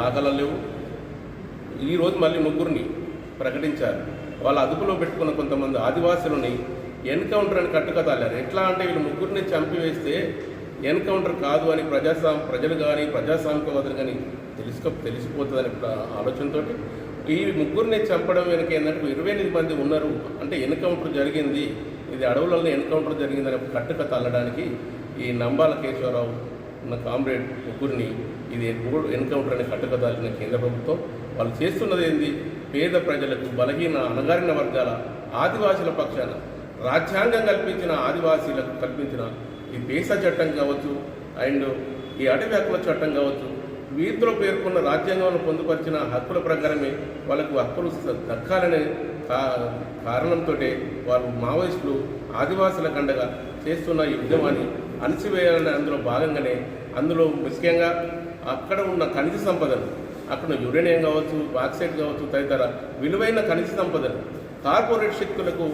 దాఖలా లేవు. ఈరోజు మళ్ళీ ముగ్గురిని ప్రకటించారు. వాళ్ళ అదుపులో పెట్టుకున్న కొంతమంది ఆదివాసులని ఎన్కౌంటర్ అని కట్టుకతాలారు. ఎట్లా అంటే వీళ్ళు ముగ్గురిని చంపివేస్తే ఎన్కౌంటర్ కాదు అని ప్రజలు కానీ ప్రజాస్వామికవాదులు కానీ తెలిసిపోతుందని ఆలోచనతో ఈ ముగ్గురిని చంపడం వెనక ఏంటంటే 28 మంది ఉన్నారు అంటే ఎన్కౌంటర్ జరిగింది, ఇది అడవులలో ఎన్కౌంటర్ జరిగిందని కట్టుకథ అల్లడానికి ఈ నంబాల కేశవరావు ఉన్న కామ్రేడ్ ముగ్గురిని ఇది ఎన్కౌంటర్ అని కట్టుకథ అల్లిన కేంద్ర ప్రభుత్వం. వాళ్ళు చేస్తున్నది ఏంది? పేద ప్రజలకు, బలహీన అణగారిన వర్గాల ఆదివాసుల పక్షాన రాజ్యాంగం కల్పించిన ఆదివాసీలకు కల్పించిన ఈ పేసా చట్టం కావచ్చు అండ్ ఈ అటవీ హక్కుల చట్టం కావచ్చు, వీటిలో పేర్కొన్న రాజ్యాంగంలో పొందుపరిచిన హక్కుల ప్రకారమే వాళ్ళకు హక్కులు దక్కాలనే కారణంతో వాళ్ళు మావోయిస్టులు ఆదివాసుల కండగా చేస్తున్న ఈ ఉద్యమాన్ని అణిచివేయాలని అందులో భాగంగానే అందులో ముఖ్యంగా అక్కడ ఉన్న ఖనిజ సంపదను, అక్కడ యురేనియం కావచ్చు, బాక్సైట్ కావచ్చు తదితర విలువైన ఖనిజ సంపదను కార్పొరేట్ శక్తులకు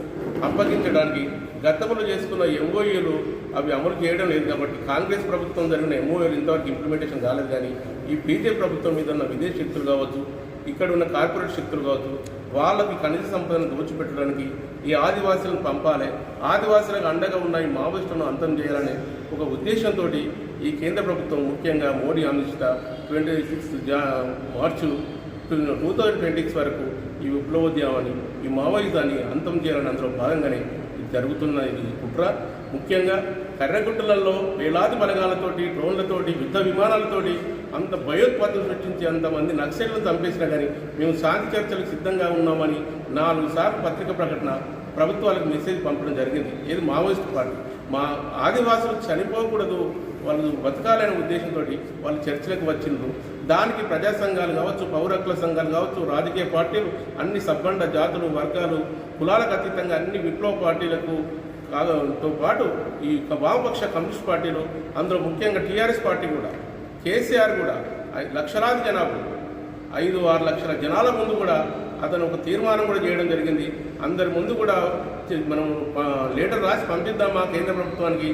అప్పగించడానికి గతంలో చేసుకున్న ఎంఓయూలు అవి అమలు చేయడం లేదు. కాబట్టి కాంగ్రెస్ ప్రభుత్వం జరిగిన ఎంఓయూలు ఇంతవరకు ఇంప్లిమెంటేషన్ కాలేదు. కానీ ఈ బీజేపీ ప్రభుత్వం మీద ఉన్న విదేశీ శక్తులు కావచ్చు, ఇక్కడ ఉన్న కార్పొరేట్ శక్తులు కావచ్చు, వాళ్ళకి ఖనిజ సంపదను దోచిపెట్టడానికి ఈ ఆదివాసులను పంపాలి, ఆదివాసులకు అండగా ఉన్న ఈ మావోయిస్టులను అంతం చేయాలనే ఒక ఉద్దేశంతో ఈ కేంద్ర ప్రభుత్వం ముఖ్యంగా మోడీ అమిత్ షా 26 మార్చి 2026 వరకు ఈ విప్లవోద్యమాన్ని, ఈ మావోయిజాన్ని అంతం చేయాలని అందులో భాగంగానే జరుగుతున్న ఈ కుట్ర. ముఖ్యంగా కర్రగుట్టలలో వేలాది బలగాలతోటి, డ్రోన్లతోటి, యుద్ధ విమానాలతోటి అంత భయోత్పాదం సృష్టించి అంతమంది నక్సల్లను చంపేసినా కానీ మేము శాంతి చర్చలకు సిద్ధంగా ఉన్నామని 4 సార్లు పత్రిక ప్రకటన ప్రభుత్వాలకు మెసేజ్ పంపడం జరిగింది. ఏది మావోయిస్టు పార్టీ. మా ఆదివాసులు చనిపోకూడదు, వాళ్ళు బతకాలనే ఉద్దేశంతో వాళ్ళు చర్చలకు వచ్చిండ్రు. దానికి ప్రజా సంఘాలు కావచ్చు, పౌర హక్కుల సంఘాలు కావచ్చు, రాజకీయ పార్టీలు, అన్ని సబ్బండ జాతులు, వర్గాలు, కులాలకు అతీతంగా అన్ని విప్లవ పార్టీలకు తో పాటు ఈ వామపక్ష కమ్యూనిస్ట్ పార్టీలు, అందులో ముఖ్యంగా టీఆర్ఎస్ పార్టీ కూడా, కేసీఆర్ కూడా లక్షలాది జనాభా 5-6 లక్షల జనాల ముందు కూడా అతను ఒక తీర్మానం కూడా చేయడం జరిగింది. అందరి ముందు కూడా మనం లెటర్ రాసి పంపిద్దామా కేంద్ర ప్రభుత్వానికి,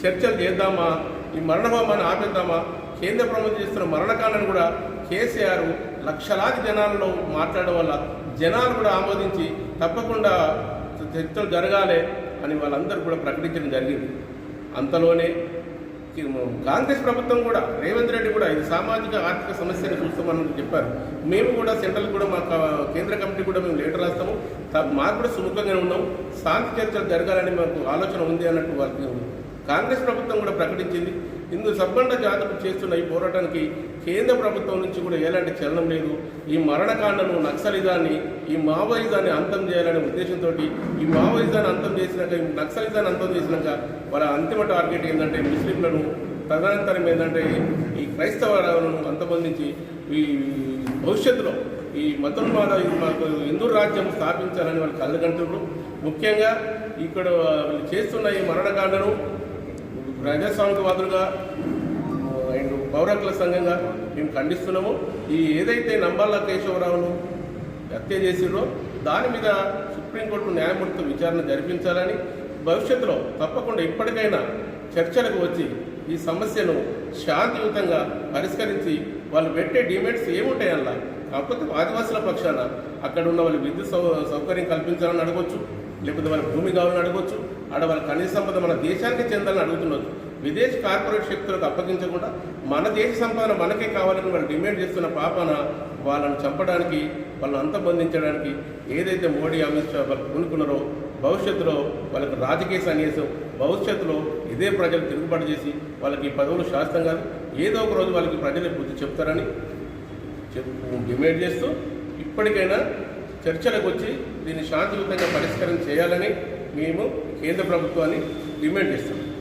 చర్చలు చేద్దామా, ఈ మరణహోమాన్ని ఆపేద్దామా, కేంద్ర ప్రభుత్వం చేస్తున్న మరణకాండను కూడా కేసీఆర్ లక్షలాది జనాలలో మాట్లాడడం వల్ల జనాలు కూడా ఆమోదించి తప్పకుండా చర్చలు జరగాలి అని వాళ్ళందరూ కూడా ప్రకటించడం జరిగింది. అంతలోనే కాంగ్రెస్ ప్రభుత్వం కూడా, రేవంత్ రెడ్డి కూడా ఇది సామాజిక ఆర్థిక సమస్యను చూస్తామని చెప్పారు. మేము కూడా సెంట్రల్ కూడా మా కేంద్ర కమిటీ కూడా మేము లెటర్ రాస్తాము, మాకు కూడా సుముఖంగానే ఉన్నాం, శాంతి చర్చలు జరగాలని మాకు ఆలోచన ఉంది అన్నట్టు వాళ్ళకి కాంగ్రెస్ ప్రభుత్వం కూడా ప్రకటించింది. ఇందుకు సబ్బండ జాతులు చేస్తున్న ఈ పోరాటానికి కేంద్ర ప్రభుత్వం నుంచి కూడా ఎలాంటి చలనం లేదు. ఈ మరణకాండను, నక్సలిజాన్ని, ఈ మావోయిజాన్ని అంతం చేయాలనే ఉద్దేశంతో ఈ మావోయిజాన్ని అంతం చేసినాక, ఈ నక్సలిజాన్ని అంతం చేసినాక వాళ్ళ అంతిమ టార్గెట్ ఏంటంటే ముస్లింలను, తదనంతరం ఏంటంటే ఈ క్రైస్తవులను అంతమందించి ఈ భవిష్యత్తులో ఈ మతోన్మాద మాకు హిందూ రాజ్యం స్థాపించాలని వాళ్ళు కళ్ళగంటున్నారు. ముఖ్యంగా ఇక్కడ వీళ్ళు చేస్తున్న ఈ మరణకాండను ప్రజాస్వామికవాదులుగా అండ్ పౌరకుల సంఘంగా మేము ఖండిస్తున్నాము. ఈ ఏదైతే నంబాల కేశవరావును హత్య చేసిరో దాని మీద సుప్రీంకోర్టు న్యాయమూర్తితో విచారణ జరిపించాలని, భవిష్యత్తులో తప్పకుండా ఇప్పటికైనా చర్చలకు వచ్చి ఈ సమస్యను శాంతియుతంగా పరిష్కరించి వాళ్ళు పెట్టే డిమాండ్స్ ఏముంటాయల్లా. కాకపోతే ఆదివాసుల పక్షాన అక్కడ ఉన్న వాళ్ళు విద్యుత్ సౌకర్యం కల్పించాలని అడగవచ్చు, లేకపోతే వాళ్ళ భూమి కావాలని అడగవచ్చు, ఆడ వాళ్ళ కనీస సంపద మన దేశానికి చెందాలని అడుగుతున్నారు. విదేశీ కార్పొరేట్ శక్తులకు అప్పగించకుండా మన దేశ సంపద మనకే కావాలని వాళ్ళు డిమాండ్ చేస్తున్న పాపన వాళ్ళని చంపడానికి, వాళ్ళని అంతబంధించడానికి ఏదైతే మోడీ అమిత్ షా వాళ్ళు పూనుకున్నారో భవిష్యత్తులో వాళ్ళకి రాజకీయ సన్యాసం, భవిష్యత్తులో ఇదే ప్రజలు తిరుగుబాటు చేసి వాళ్ళకి పదవులు శాస్త్రం కాదు, ఏదో ఒక రోజు వాళ్ళకి ప్రజలు బుద్ధి చెప్తారని డిమాండ్ చేస్తూ ఇప్పటికైనా చర్చలకు వచ్చి దీన్ని శాంతియుతంగా పరిష్కారం చేయాలని మేము కేంద్ర ప్రభుత్వాన్ని డిమాండ్ చేస్తున్నాం.